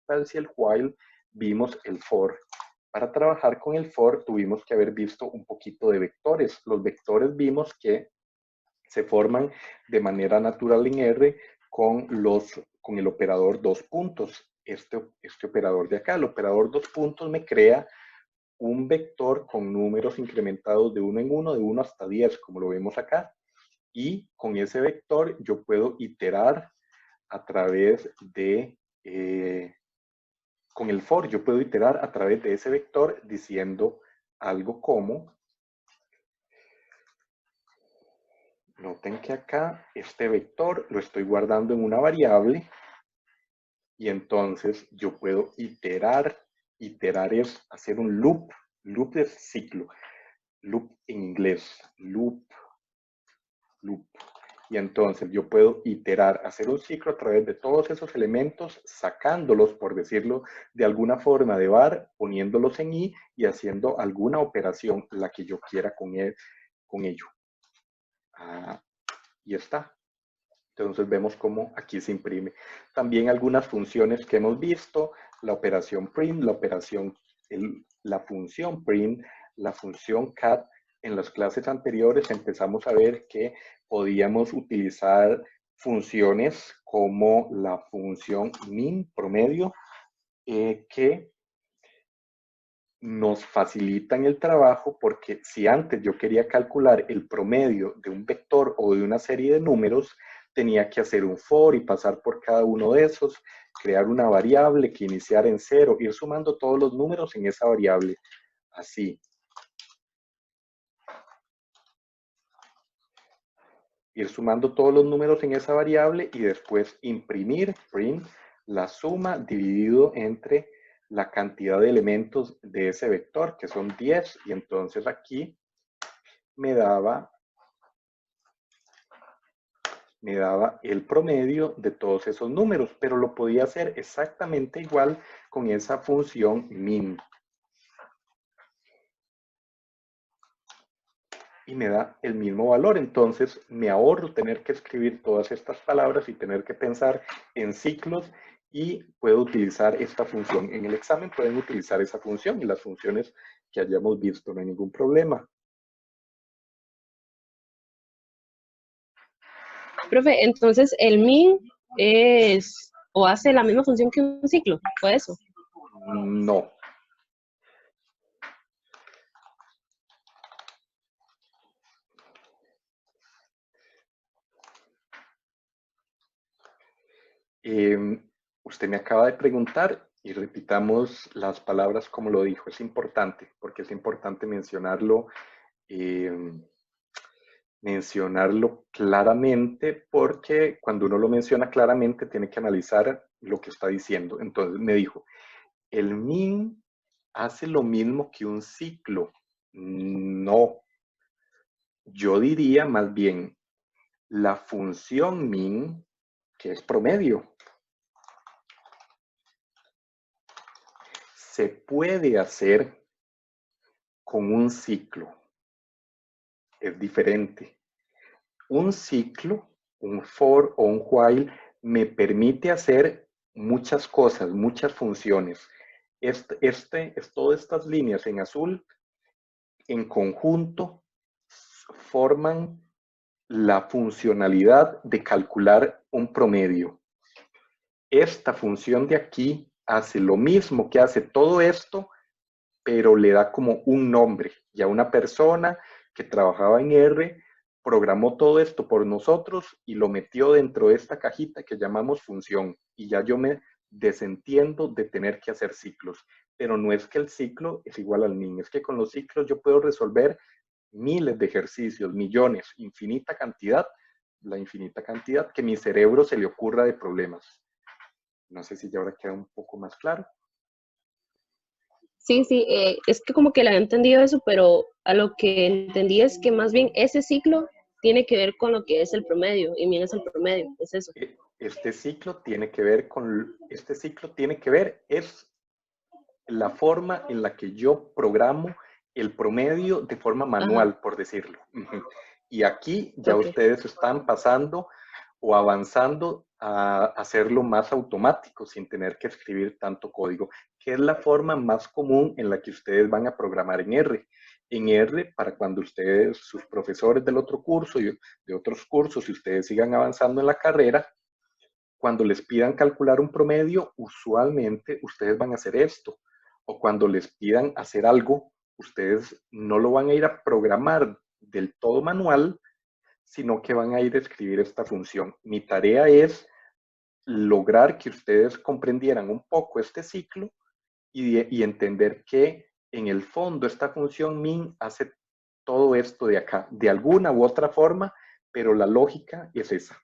partial while, vimos el for. Para trabajar con el for tuvimos que haber visto un poquito de vectores. Los vectores vimos que se forman de manera natural en R con el operador dos puntos. Este operador de acá, el operador dos puntos, me crea un vector con números incrementados de 1 en 1, de 1 hasta 10, como lo vemos acá. Y con ese vector yo puedo iterar a través de, con el for, yo puedo iterar a través de ese vector diciendo algo como, noten que acá este vector lo estoy guardando en una variable y entonces yo puedo iterar. Iterar es hacer un loop. Loop es ciclo. Loop en inglés. Loop. Y entonces yo puedo iterar, hacer un ciclo a través de todos esos elementos, sacándolos, por decirlo de alguna forma, de var, poniéndolos en i y haciendo alguna operación, la que yo quiera con ello. Y está. Entonces vemos cómo aquí se imprime. También algunas funciones que hemos visto, la operación print, la función print, la función cat. En las clases anteriores empezamos a ver que podíamos utilizar funciones como la función min, promedio, que nos facilitan el trabajo porque si antes yo quería calcular el promedio de un vector o de una serie de números, tenía que hacer un for y pasar por cada uno de esos, crear una variable que iniciara en 0, ir sumando todos los números en esa variable. Así. Ir sumando todos los números en esa variable y después imprimir, print, la suma dividido entre la cantidad de elementos de ese vector, que son 10, y entonces aquí me daba el promedio de todos esos números, pero lo podía hacer exactamente igual con esa función min. Y me da el mismo valor, entonces me ahorro tener que escribir todas estas palabras y tener que pensar en ciclos y puedo utilizar esta función. En el examen pueden utilizar esa función y las funciones que hayamos visto, no hay ningún problema. Profe, entonces el min es o hace la misma función que un ciclo, ¿fue eso? No. Usted me acaba de preguntar y repitamos las palabras como lo dijo. Es importante, porque es importante mencionarlo claramente, porque cuando uno lo menciona claramente tiene que analizar lo que está diciendo. Entonces me dijo, el min hace lo mismo que un ciclo. No. Yo diría más bien la función min, que es promedio, se puede hacer con un ciclo. Es diferente. Un ciclo, un for o un while, me permite hacer muchas cosas, muchas funciones. Todas estas líneas en azul, en conjunto, forman la funcionalidad de calcular un promedio. Esta función de aquí hace lo mismo que hace todo esto, pero le da como un nombre. Ya una persona que trabajaba en R programó todo esto por nosotros y lo metió dentro de esta cajita que llamamos función. Y ya yo me desentiendo de tener que hacer ciclos. Pero no es que el ciclo es igual al min, es que con los ciclos yo puedo resolver miles de ejercicios, millones, infinita cantidad, la infinita cantidad que mi cerebro se le ocurra de problemas. No sé si ya ahora queda un poco más claro. Sí, es que como que le había entendido eso, pero a lo que entendí es que más bien ese ciclo tiene que ver con lo que es el promedio, y min es el promedio, es eso. Este ciclo tiene que ver, es la forma en la que yo programo el promedio de forma manual, por decirlo. Y aquí ya ustedes están pasando o avanzando a hacerlo más automático sin tener que escribir tanto código, que es la forma más común en la que ustedes van a programar en R. En R, para cuando ustedes, sus profesores del otro curso y de otros cursos, si ustedes sigan avanzando en la carrera, cuando les pidan calcular un promedio, usualmente ustedes van a hacer esto. O cuando les pidan hacer algo, ustedes no lo van a ir a programar del todo manual, sino que van a ir a escribir esta función. Mi tarea es lograr que ustedes comprendieran un poco este ciclo y entender que en el fondo esta función min hace todo esto de acá, de alguna u otra forma, pero la lógica es esa.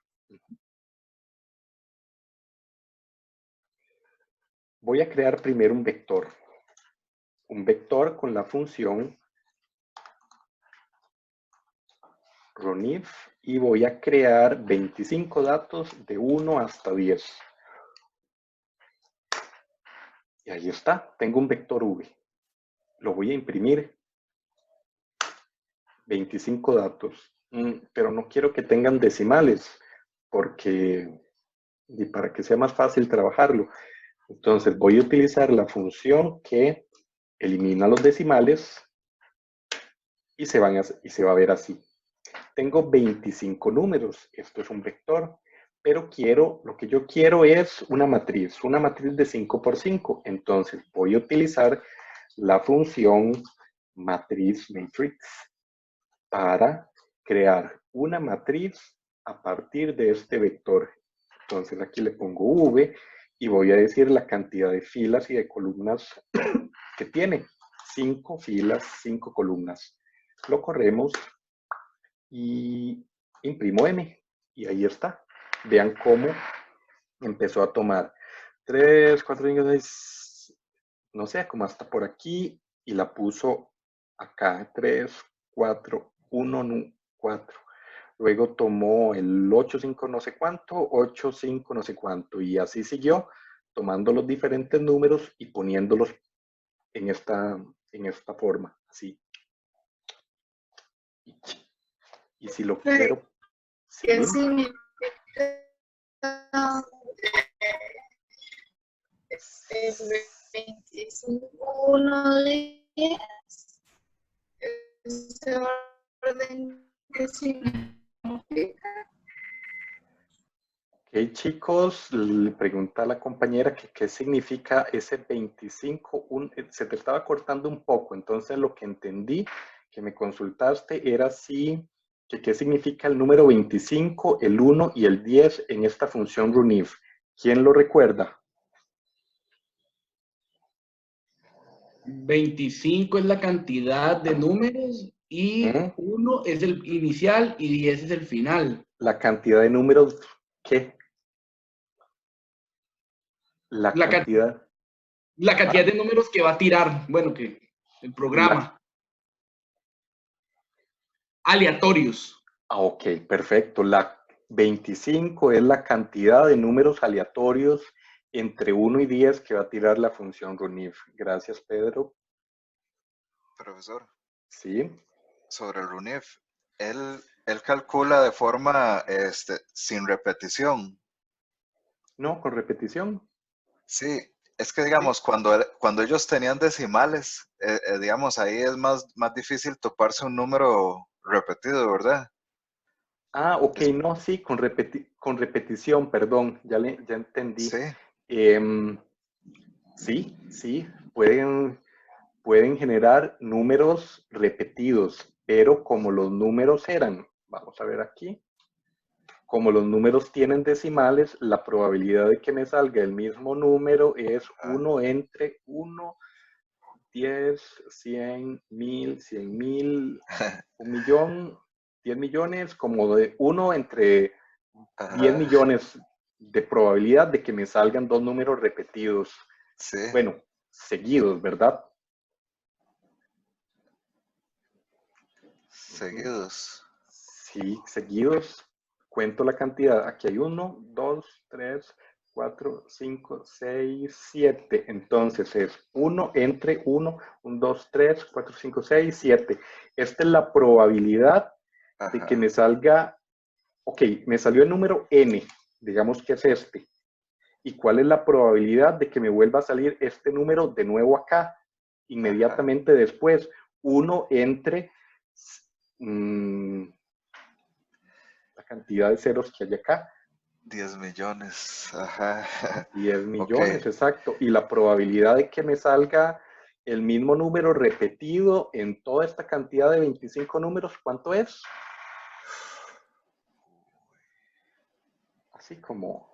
Voy a crear primero un vector con la función runif y voy a crear 25 datos de 1 hasta 10. Y ahí está, tengo un vector v. Lo voy a imprimir. 25 datos. Pero no quiero que tengan decimales, porque y para que sea más fácil trabajarlo. Entonces voy a utilizar la función que elimina los decimales y se va a ver así. Tengo 25 números, esto es un vector, pero lo que yo quiero es una matriz de 5 por 5. Entonces voy a utilizar la función matriz matrix para crear una matriz a partir de este vector. Entonces aquí le pongo V y voy a decir la cantidad de filas y de columnas que tiene. 5 filas, 5 columnas. Lo corremos y imprimo M. Y ahí está. Vean cómo empezó a tomar 3, 4, 5, 6, no sé, como hasta por aquí, y la puso acá, 3, 4, 1, 4. Luego tomó el 8, 5, no sé cuánto, 8, 5, no sé cuánto, y así siguió, tomando los diferentes números y poniéndolos en esta forma, así. Y si lo quiero... ¿Qué ¿sí? significa 25, 1, 10? ¿Ese orden qué significa? Ok, chicos, le pregunta a la compañera que qué significa ese 25. Se te estaba cortando un poco, entonces lo que entendí que me consultaste era si, que qué significa el número 25, el 1 y el 10 en esta función runif. ¿Quién lo recuerda? 25 es la cantidad de números y 1 es el inicial y 10 es el final. La cantidad de números, ¿qué? La cantidad de números que va a tirar, bueno, que el programa. Aleatorios. Ok, perfecto. La 25 es la cantidad de números aleatorios entre 1 y 10 que va a tirar la función runif. Gracias, Pedro. Profesor. Sí. Sobre el runif, él calcula de forma sin repetición. No, con repetición. Sí, es que digamos, cuando ellos tenían decimales, digamos, ahí es más difícil toparse un número repetido, ¿verdad? Ah, ok, no, sí, con repetición, perdón, ya entendí. Sí. Sí, pueden generar números repetidos, pero como los números eran, vamos a ver aquí, como los números tienen decimales, la probabilidad de que me salga el mismo número es 1 entre 1, 10, 100, 1000, 100,000, 1,000,000, 10 millones, como de 1 entre 10 millones de probabilidad de que me salgan dos números repetidos. Sí. Bueno, seguidos, ¿verdad? Seguidos. Sí, seguidos. Cuento la cantidad. Aquí hay 1, 2, 3, 4, 5, 6, 7. Entonces es 1 entre 1, 1, 2, 3, 4, 5, 6, 7. Esta es la probabilidad de que me salga, ok, me salió el número n. digamos que es este. ¿Y cuál es la probabilidad de que me vuelva a salir este número de nuevo acá, inmediatamente después? 1 entre la cantidad de ceros que hay acá. 10 millones. Ajá. 10 Ok. millones, exacto. Y la probabilidad de que me salga el mismo número repetido en toda esta cantidad de 25 números, ¿cuánto es? Así como...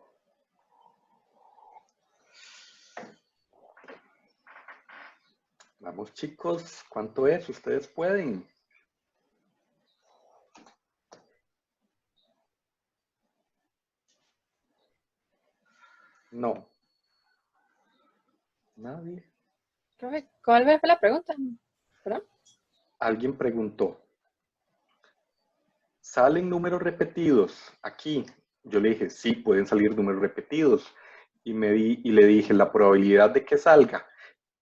Vamos, chicos, ¿cuánto es? Ustedes pueden. No. Nadie. ¿Cuál fue la pregunta? ¿Perdón? Alguien preguntó. ¿Salen números repetidos aquí? Yo le dije, sí, pueden salir números repetidos. Y le dije, la probabilidad de que salga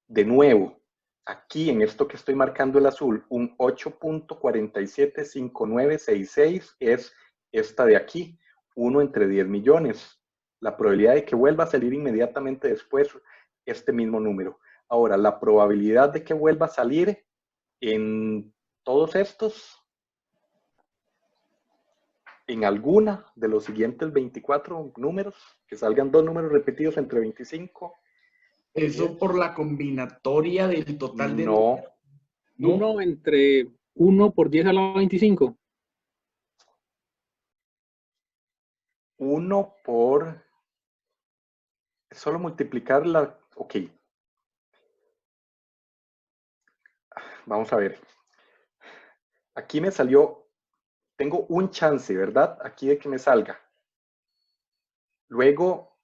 de nuevo, aquí en esto que estoy marcando el azul, un 8.475966 es esta de aquí, 1 entre 10 millones. La probabilidad de que vuelva a salir inmediatamente después este mismo número. Ahora, la probabilidad de que vuelva a salir en todos estos, en alguna de los siguientes 24 números, que salgan 2 números repetidos entre 25. Eso por la combinatoria del total de No. números. ¿No? 1 entre 1 por 10 a la 25. 1 por... Solo multiplicar la... Ok. Vamos a ver. Aquí me salió... Tengo un chance, ¿verdad? Aquí de que me salga. Luego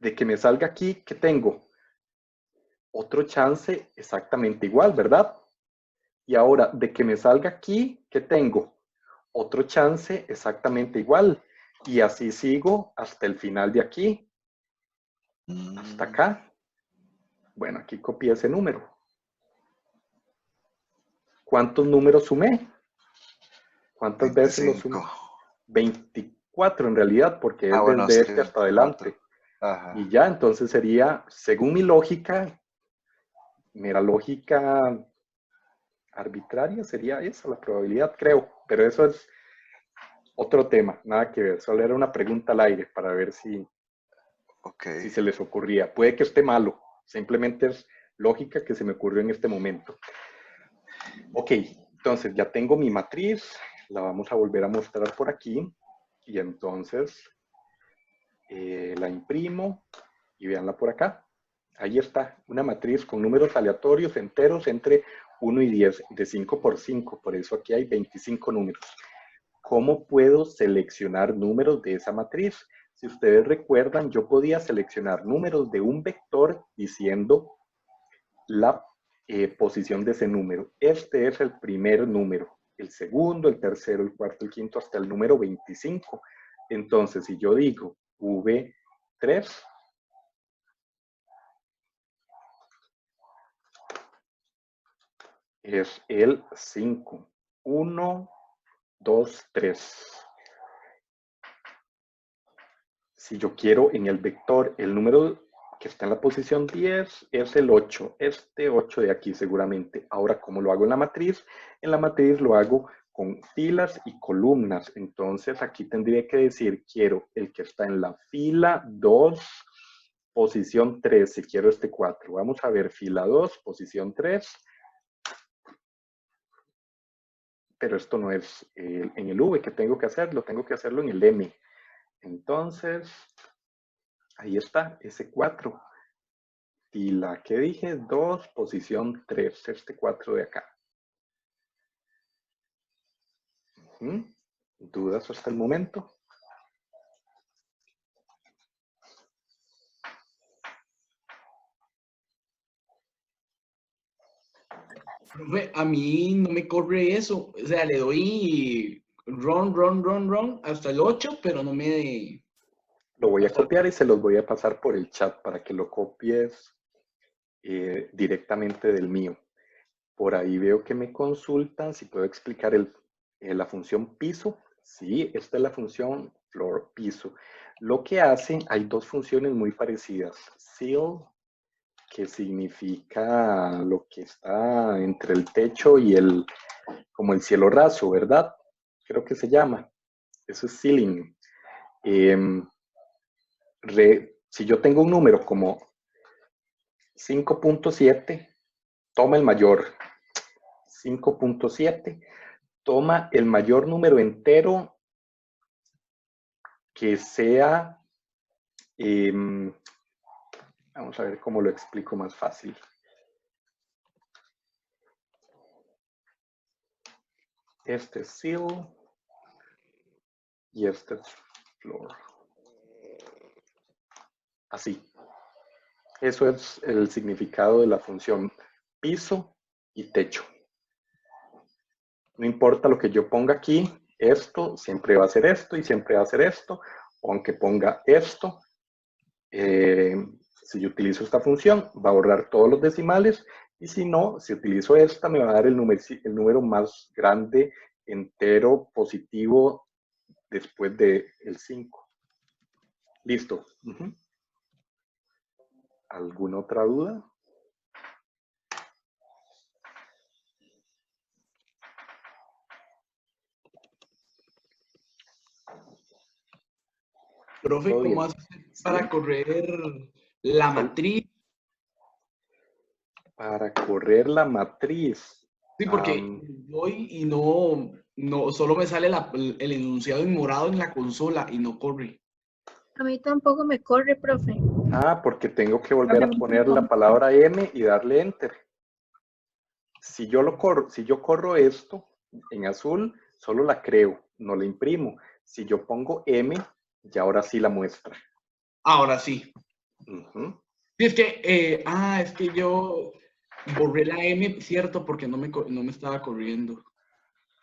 de que me salga aquí, ¿qué tengo? Otro chance exactamente igual, ¿verdad? Y ahora, de que me salga aquí, ¿qué tengo? Otro chance exactamente igual. Y así sigo hasta el final de aquí. Hasta acá. Bueno, aquí copié ese número. ¿Cuántos números sumé? ¿Cuántas veces lo sumé? 24 en realidad, porque es bueno, desde sí, este hasta 24. adelante. Ajá. Y ya, entonces sería, según mi lógica, mera lógica arbitraria, sería esa la probabilidad, creo. Pero eso es otro tema, nada que ver. Solo era una pregunta al aire para ver si se les ocurría. Puede que esté malo, simplemente es lógica que se me ocurrió en este momento. Ok, entonces ya tengo mi matriz, la vamos a volver a mostrar por aquí y entonces la imprimo y véanla por acá. Ahí está, una matriz con números aleatorios enteros entre 1 y 10, de 5 por 5, por eso aquí hay 25 números. ¿Cómo puedo seleccionar números de esa matriz? Si ustedes recuerdan, yo podía seleccionar números de un vector diciendo la posición de ese número. Este es el primer número, el segundo, el tercero, el cuarto, el quinto, hasta el número 25. Entonces, si yo digo V3, es el 5. 1, 2, 3. Si yo quiero en el vector el número que está en la posición 10 es el 8, este 8 de aquí seguramente. Ahora, ¿cómo lo hago en la matriz? En la matriz lo hago con filas y columnas. Entonces, aquí tendría que decir, quiero el que está en la fila 2, posición 3, si quiero este 4. Vamos a ver, fila 2, posición 3. Pero esto no es en el V que tengo que hacerlo, tengo que hacerlo en el M. Entonces, ahí está, ese 4. Y la que dije, 2, posición 3, este 4 de acá. ¿Dudas hasta el momento? Profe, a mí no me corre eso. O sea, le doy run hasta el 8, pero no me... Lo voy a copiar y se los voy a pasar por el chat para que lo copies directamente del mío. Por ahí veo que me consultan si puedo explicar la función piso. Sí, esta es la función floor piso. Lo que hace, hay dos funciones muy parecidas. Ceil, que significa lo que está entre el techo y como el cielo raso, ¿verdad? Creo que se llama. Eso es ceiling. Si yo tengo un número como 5.7, toma el mayor. 5.7, toma el mayor número entero que sea, vamos a ver cómo lo explico más fácil. Este es ceil y este es floor. Así. Eso es el significado de la función piso y techo. No importa lo que yo ponga aquí, esto siempre va a ser esto y siempre va a ser esto. O aunque ponga esto, si yo utilizo esta función, va a borrar todos los decimales. Y si no, si utilizo esta, me va a dar el número más grande entero positivo después del 5. Listo. ¿Alguna otra duda? Profe, Todo ¿cómo bien. hace para correr la matriz? Para correr la matriz. Sí, porque voy y no, solo me sale el enunciado en morado en la consola y no corre. A mí tampoco me corre, profe. Porque tengo que volver a poner la palabra M y darle Enter. Si yo corro esto en azul, solo la creo, no la imprimo. Si yo pongo M, ya ahora sí la muestra. Ahora sí. Uh-huh. Sí, es que yo borré la M, cierto, porque no me estaba corriendo.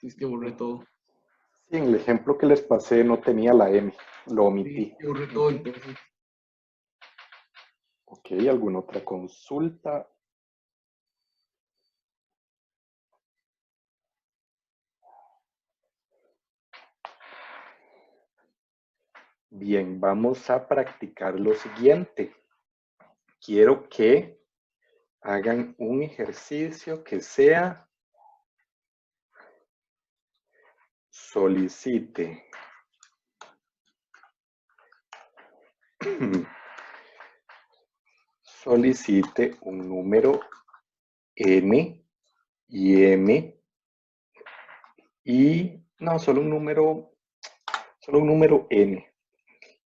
Es que borré todo. Sí, en el ejemplo que les pasé no tenía la M, lo omití. Sí, borré todo entonces. Ok, ¿alguna otra consulta? Bien, vamos a practicar lo siguiente. Quiero que hagan un ejercicio que sea solicite un número n y m y no, solo un número n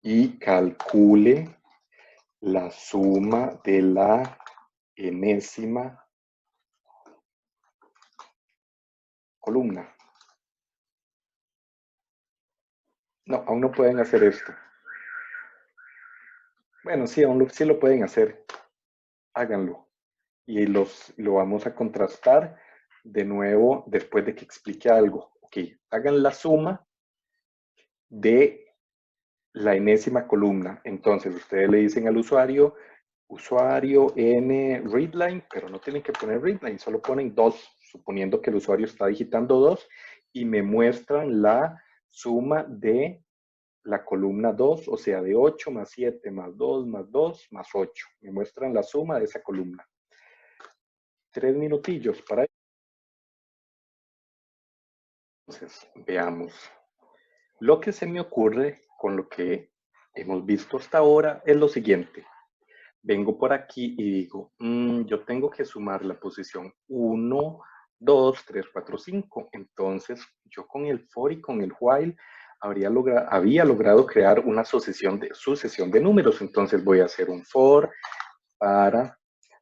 y calcule la suma de la enésima columna. No, aún no pueden hacer esto. Bueno, sí, sí lo pueden hacer. Háganlo. Y lo vamos a contrastar de nuevo después de que explique algo. Ok, hagan la suma de la enésima columna. Entonces, ustedes le dicen al usuario n readline, pero no tienen que poner readline, solo ponen 2, suponiendo que el usuario está digitando 2, y me muestran la suma de la columna 2, o sea, de 8 más 7 más 2 más 2 más 8. Me muestran la suma de esa columna. 3 minutillos para eso. Entonces, veamos. Lo que se me ocurre con lo que hemos visto hasta ahora es lo siguiente. Vengo por aquí y digo, yo tengo que sumar la posición 1, 2, 3, 4, 5. Entonces, yo con el for y con el while había logrado crear una sucesión de números. Entonces, voy a hacer un for para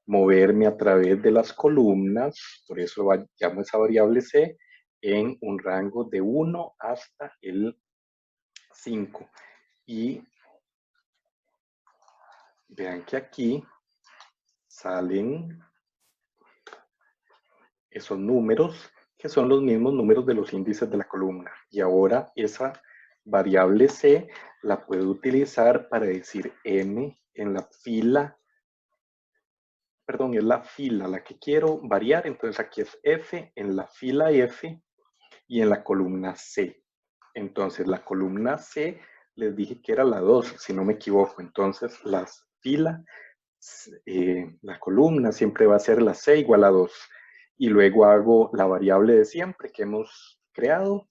moverme a través de las columnas. Por eso llamo esa variable c en un rango de 1 hasta el 5. Y vean que aquí salen esos números que son los mismos números de los índices de la columna. Y ahora esa variable c la puedo utilizar para decir m en la fila, perdón, es la fila la que quiero variar. Entonces aquí es f en la fila f y en la columna c. Entonces la columna c les dije que era la 2, si no me equivoco. Entonces, la columna siempre va a ser la C igual a 2. Y luego hago la variable de siempre que hemos creado,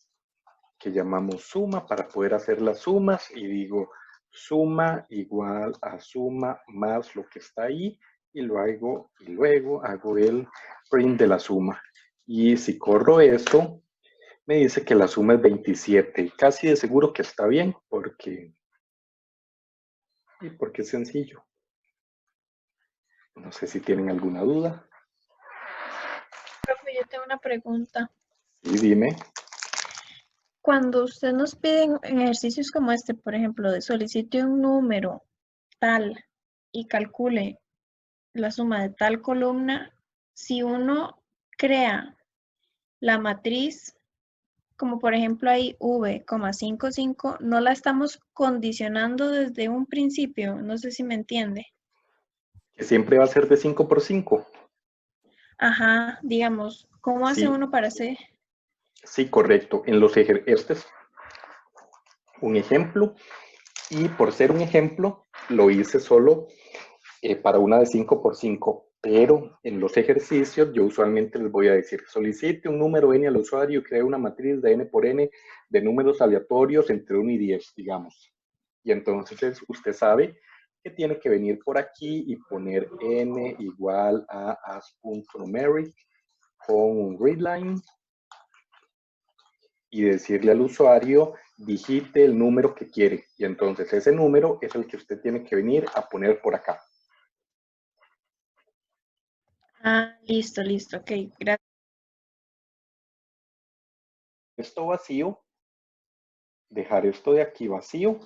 que llamamos suma, para poder hacer las sumas. Y digo suma igual a suma más lo que está ahí. Y luego hago el print de la suma. Y si corro esto, me dice que la suma es 27. Casi de seguro que está bien porque es sencillo. No sé si tienen alguna duda. Profe, yo tengo una pregunta. Sí, dime. Cuando usted nos pide en ejercicios como este, por ejemplo, de solicite un número tal y calcule la suma de tal columna, si uno crea la matriz, como por ejemplo ahí V,55, no la estamos condicionando desde un principio, no sé si me entiende. Que siempre va a ser de 5 por 5. Ajá, digamos, ¿cómo hace Sí. uno para hacer? Sí, correcto. Este es un ejemplo. Y por ser un ejemplo, lo hice solo para una de 5 por 5. Pero en los ejercicios yo usualmente les voy a decir, solicite un número n al usuario y cree una matriz de n por n de números aleatorios entre 1 y 10, digamos. Y entonces usted sabe que tiene que venir por aquí y poner n igual a as.numeric con un readline y decirle al usuario, digite el número que quiere. Y entonces ese número es el que usted tiene que venir a poner por acá. Ah, listo, ok, gracias. Esto vacío, dejar esto de aquí vacío,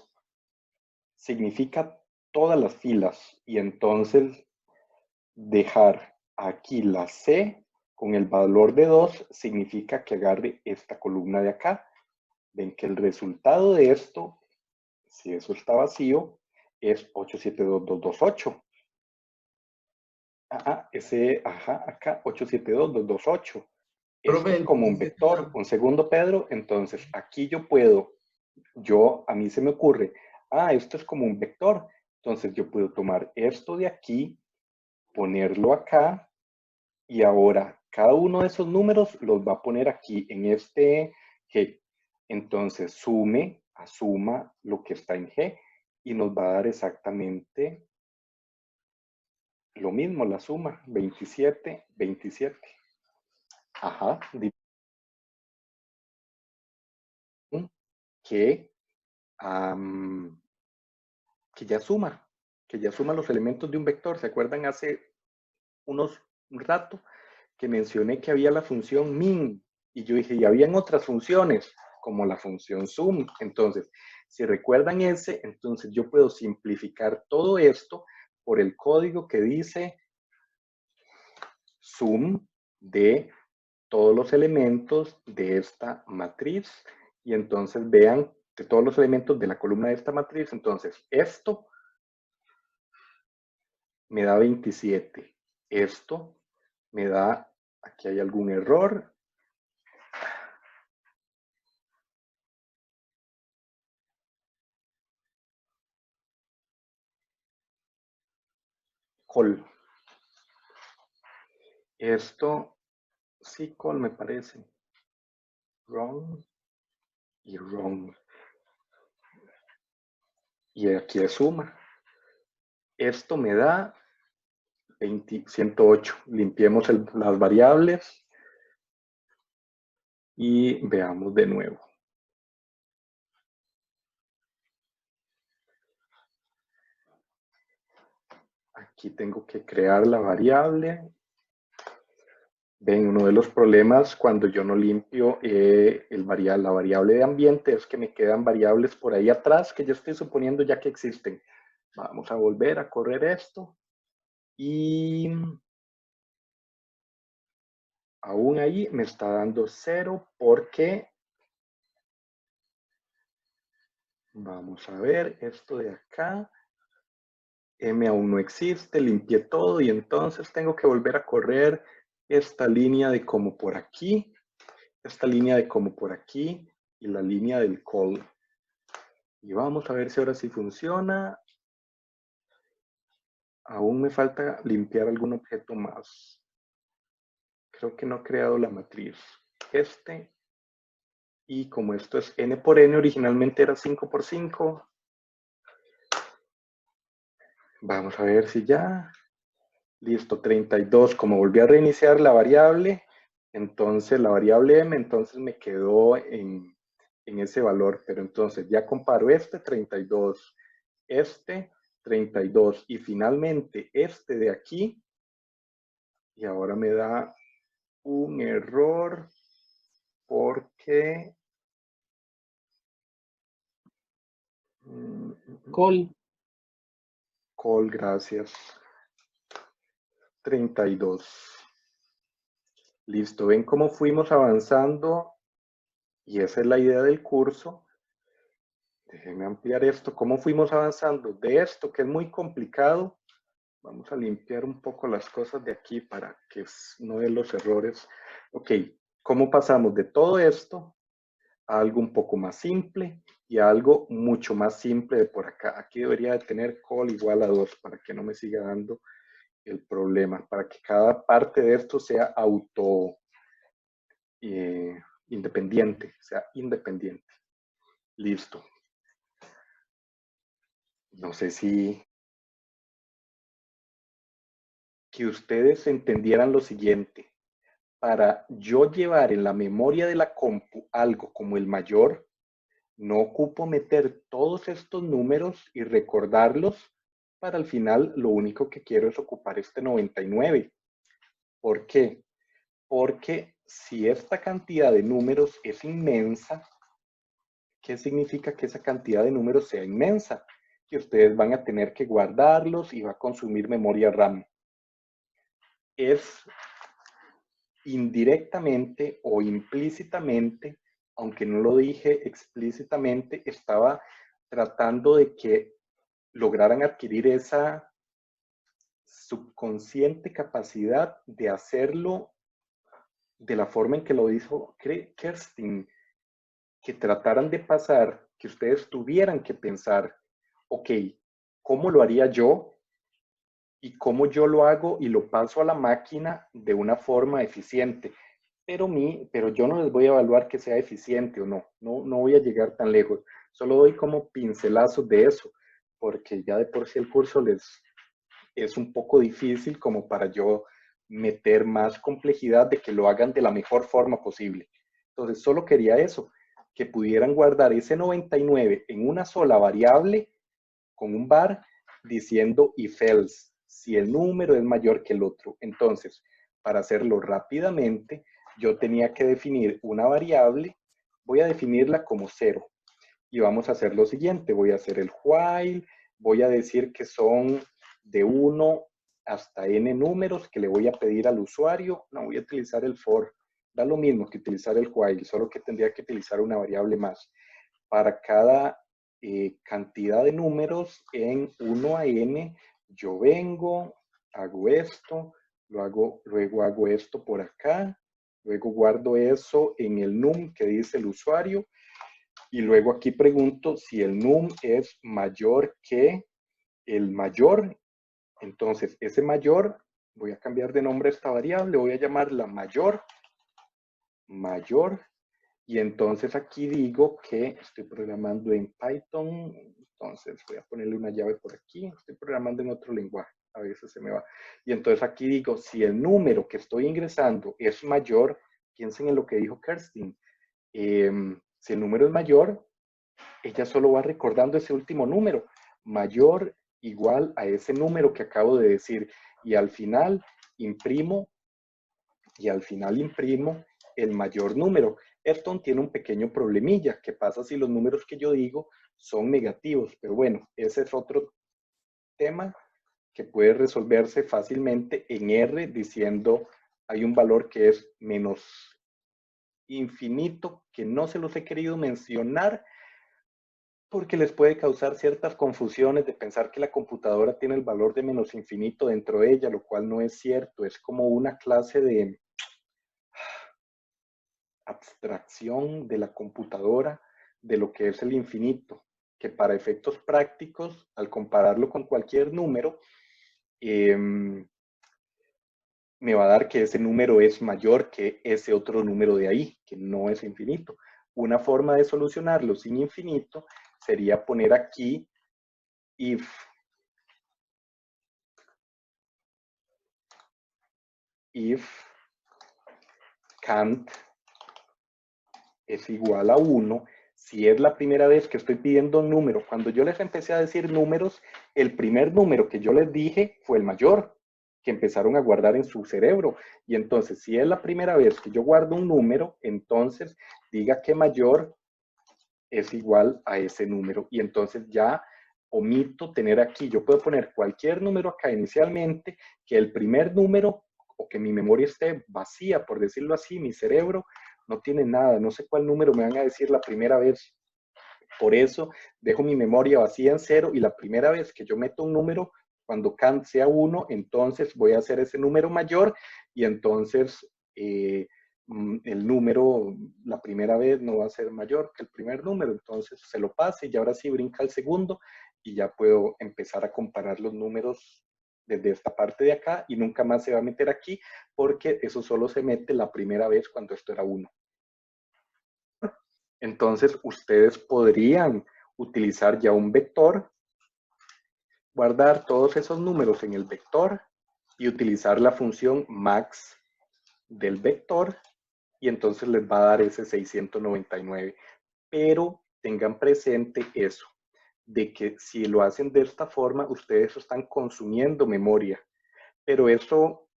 significa todas las filas. Y entonces dejar aquí la C con el valor de 2 significa que agarre esta columna de acá. Ven que el resultado de esto, si eso está vacío, es 872228. Acá 872228. Esto es como un vector. Un segundo, Pedro. Entonces, aquí yo puedo, a mí se me ocurre, esto es como un vector. Entonces, yo puedo tomar esto de aquí, ponerlo acá, y ahora cada uno de esos números los va a poner aquí en este G. Entonces, suma lo que está en G y nos va a dar exactamente lo mismo, la suma, 27, 27. Ajá. Que, que ya suma los elementos de un vector. ¿Se acuerdan hace un rato que mencioné que había la función min? Y yo dije, y habían otras funciones, como la función sum. Entonces, si recuerdan entonces yo puedo simplificar todo esto por el código que dice sum de todos los elementos de esta matriz. Y entonces vean de todos los elementos de la columna de esta matriz. Entonces, esto me da 27. Esto me da, aquí hay algún error. Col. Esto, sí, col me parece. Wrong y wrong. Y aquí es suma. Esto me da 108. Limpiemos las variables y veamos de nuevo. Aquí tengo que crear la variable. Ven, uno de los problemas cuando yo no limpio la variable de ambiente es que me quedan variables por ahí atrás que yo estoy suponiendo ya que existen. Vamos a volver a correr esto. Y aún ahí me está dando 0 porque, vamos a ver, esto de acá, M aún no existe, limpié todo y entonces tengo que volver a correr esta línea de como por aquí, esta línea de como por aquí y la línea del call. Y vamos a ver si ahora sí funciona. Aún me falta limpiar algún objeto más. Creo que no he creado la matriz. Y como esto es n por n, originalmente era 5 por 5. Vamos a ver si ya. Listo, 32. Como volví a reiniciar la variable, entonces la variable m, entonces me quedó en ese valor. Pero entonces ya comparo 32, 32 y finalmente de aquí. Y ahora me da un error porque... Call, gracias. 32. Listo, ven cómo fuimos avanzando y esa es la idea del curso. Déjenme ampliar esto. ¿Cómo fuimos avanzando de esto que es muy complicado? Vamos a limpiar un poco las cosas de aquí para que no den los errores. Ok, ¿cómo pasamos de todo esto a algo un poco más simple y a algo mucho más simple de por acá? Aquí debería de tener call igual a 2 para que no me siga dando el problema, para que cada parte de esto sea independiente, sea independiente. Listo. No sé si que ustedes entendieran lo siguiente. Para yo llevar en la memoria de la compu algo como el mayor, no ocupo meter todos estos números y recordarlos. Para el final, lo único que quiero es ocupar este 99. ¿Por qué? Porque si esta cantidad de números es inmensa, ¿qué significa que esa cantidad de números sea inmensa? Que ustedes van a tener que guardarlos y va a consumir memoria RAM. Es indirectamente o implícitamente, aunque no lo dije explícitamente, estaba tratando de que lograran adquirir esa subconsciente capacidad de hacerlo de la forma en que lo hizo Kerstin, que trataran de pasar, que ustedes tuvieran que pensar, ok, ¿cómo lo haría yo? Y cómo yo lo hago y lo paso a la máquina de una forma eficiente. Pero yo no les voy a evaluar que sea eficiente o no. No voy a llegar tan lejos. Solo doy como pincelazos de eso, porque ya de por sí el curso les es un poco difícil como para yo meter más complejidad de que lo hagan de la mejor forma posible. Entonces, solo quería eso, que pudieran guardar ese 99 en una sola variable con un var diciendo if else, si el número es mayor que el otro. Entonces, para hacerlo rápidamente, yo tenía que definir una variable, voy a definirla como 0. Y vamos a hacer lo siguiente, voy a hacer el while, voy a decir que son de 1 hasta n números que le voy a pedir al usuario. No, voy a utilizar el for. Da lo mismo que utilizar el while, solo que tendría que utilizar una variable más. Para cada cantidad de números en 1 a n, yo vengo, hago esto, luego hago esto por acá, luego guardo eso en el num que dice el usuario, y luego aquí pregunto si el num es mayor que el mayor. Entonces, ese mayor, voy a cambiar de nombre a esta variable, voy a llamarla mayor, y entonces aquí digo que estoy programando en Python, entonces voy a ponerle una llave por aquí, estoy programando en otro lenguaje, a veces se me va. Y entonces aquí digo, si el número que estoy ingresando es mayor, piensen en lo que dijo Kerstin, si el número es mayor, ella solo va recordando ese último número, mayor igual a ese número que acabo de decir, y al final imprimo el mayor número. Esto tiene un pequeño problemilla. ¿Qué pasa si los números que yo digo son negativos? Pero bueno, ese es otro tema que puede resolverse fácilmente en R diciendo hay un valor que es menos infinito, que no se los he querido mencionar porque les puede causar ciertas confusiones de pensar que la computadora tiene el valor de menos infinito dentro de ella, lo cual no es cierto. Es como una clase de abstracción de la computadora de lo que es el infinito. que para efectos prácticos, al compararlo con cualquier número, me va a dar que ese número es mayor que ese otro número de ahí, que no es infinito. Una forma de solucionarlo sin infinito sería poner aquí if count es igual a 1, si es la primera vez que estoy pidiendo un número. Cuando yo les empecé a decir números, el primer número que yo les dije fue el mayor, que empezaron a guardar en su cerebro. Y entonces, si es la primera vez que yo guardo un número, entonces diga que mayor es igual a ese número. Y entonces ya omito tener aquí, yo puedo poner cualquier número acá inicialmente, que el primer número o que mi memoria esté vacía, por decirlo así, mi cerebro no tiene nada, no sé cuál número me van a decir la primera vez. Por eso dejo mi memoria vacía en 0 y la primera vez que yo meto un número, cuando count sea 1, entonces voy a hacer ese número mayor y entonces el número la primera vez no va a ser mayor que el primer número, entonces se lo pase y ahora sí brinca al segundo y ya puedo empezar a comparar los números desde esta parte de acá y nunca más se va a meter aquí porque eso solo se mete la primera vez cuando esto era 1. Entonces, ustedes podrían utilizar ya un vector, guardar todos esos números en el vector y utilizar la función max del vector y entonces les va a dar ese 699. Pero tengan presente eso, de que si lo hacen de esta forma, ustedes están consumiendo memoria. Pero eso,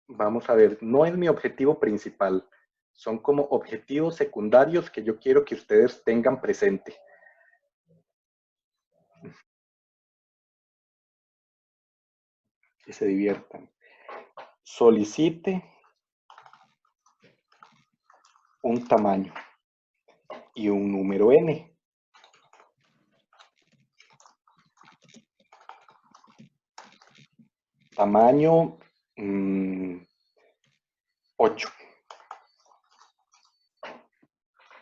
vamos a ver, no es mi objetivo principal. Son como objetivos secundarios que yo quiero que ustedes tengan presente. Que se diviertan. Solicite un tamaño y un número n. Tamaño 8.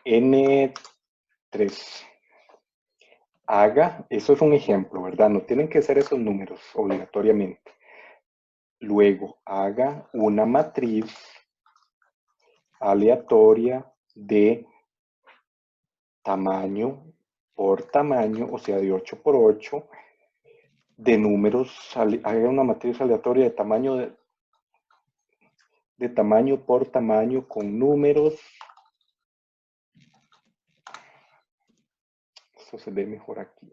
N3. Haga, eso es un ejemplo, ¿verdad? No tienen que ser esos números obligatoriamente. Luego, haga una matriz aleatoria de tamaño por tamaño, o sea, de 8 por 8, de números, haga una matriz aleatoria de tamaño por tamaño con números. Esto se ve mejor aquí.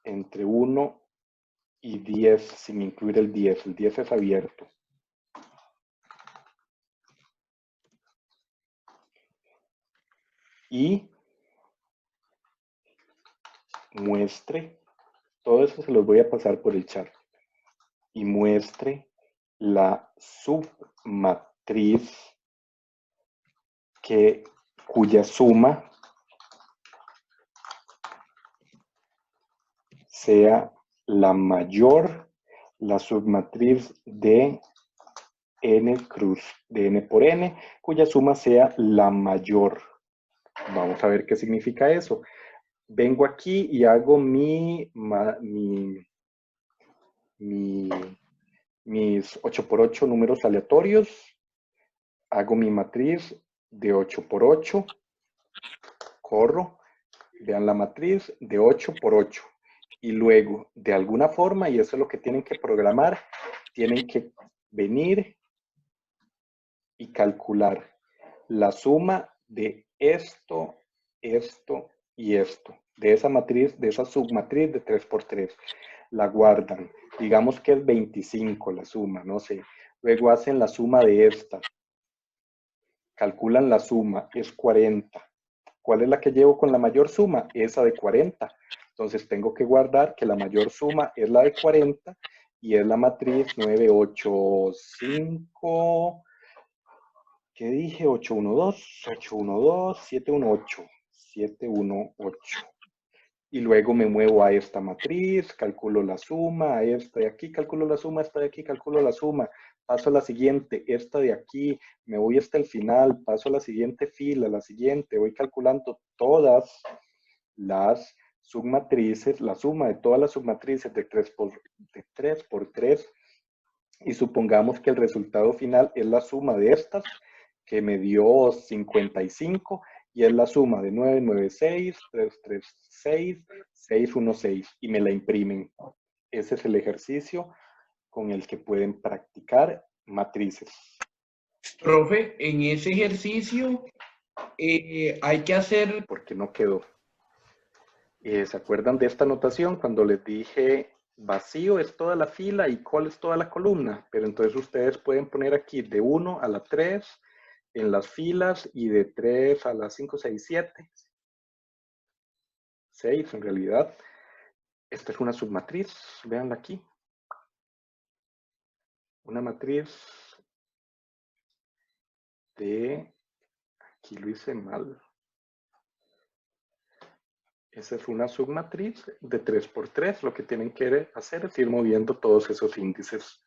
Entre 1 y 10, sin incluir el 10. El 10 es abierto. Y muestre, todo eso se los voy a pasar por el chat. Y muestre la submatriz cuya suma sea la mayor, la submatriz de n cruz, de n por n, cuya suma sea la mayor. Vamos a ver qué significa eso. Vengo aquí y hago mis 8 por 8 números aleatorios. Hago mi matriz de 8 por 8. Corro. Vean la matriz de 8 por 8. Y luego, de alguna forma, y eso es lo que tienen que programar, tienen que venir y calcular la suma de esto, esto y esto. De esa matriz, de esa submatriz de 3 por 3. La guardan. Digamos que es 25 la suma, no sé. Luego hacen la suma de esta. Calculan la suma, es 40. ¿Cuál es la que llevo con la mayor suma? Esa de 40. Entonces tengo que guardar que la mayor suma es la de 40 y es la matriz 9, 8, 5... ¿Qué dije? 812, 812, 718, 718. Y luego me muevo a esta matriz, calculo la suma, a esta de aquí, calculo la suma, esta de aquí, calculo la suma. Paso a la siguiente, esta de aquí, me voy hasta el final, paso a la siguiente fila, la siguiente, voy calculando todas las submatrices, la suma de todas las submatrices de 3 por 3, y supongamos que el resultado final es la suma de estas, que me dio 55, y es la suma de 996, 336, 616, y me la imprimen. Ese es el ejercicio con el que pueden practicar matrices. Profe, en ese ejercicio hay que hacer... Porque no quedó. ¿Se acuerdan de esta notación cuando les dije vacío es toda la fila y col es toda la columna? Pero entonces ustedes pueden poner aquí de 1 a la 3 en las filas y de 3 a la 5, 6, 7. 6 en realidad. Esta es una submatriz, véanla aquí. Una matriz de... Aquí lo hice mal. Esa es una submatriz de 3 por 3. Lo que tienen que hacer es ir moviendo todos esos índices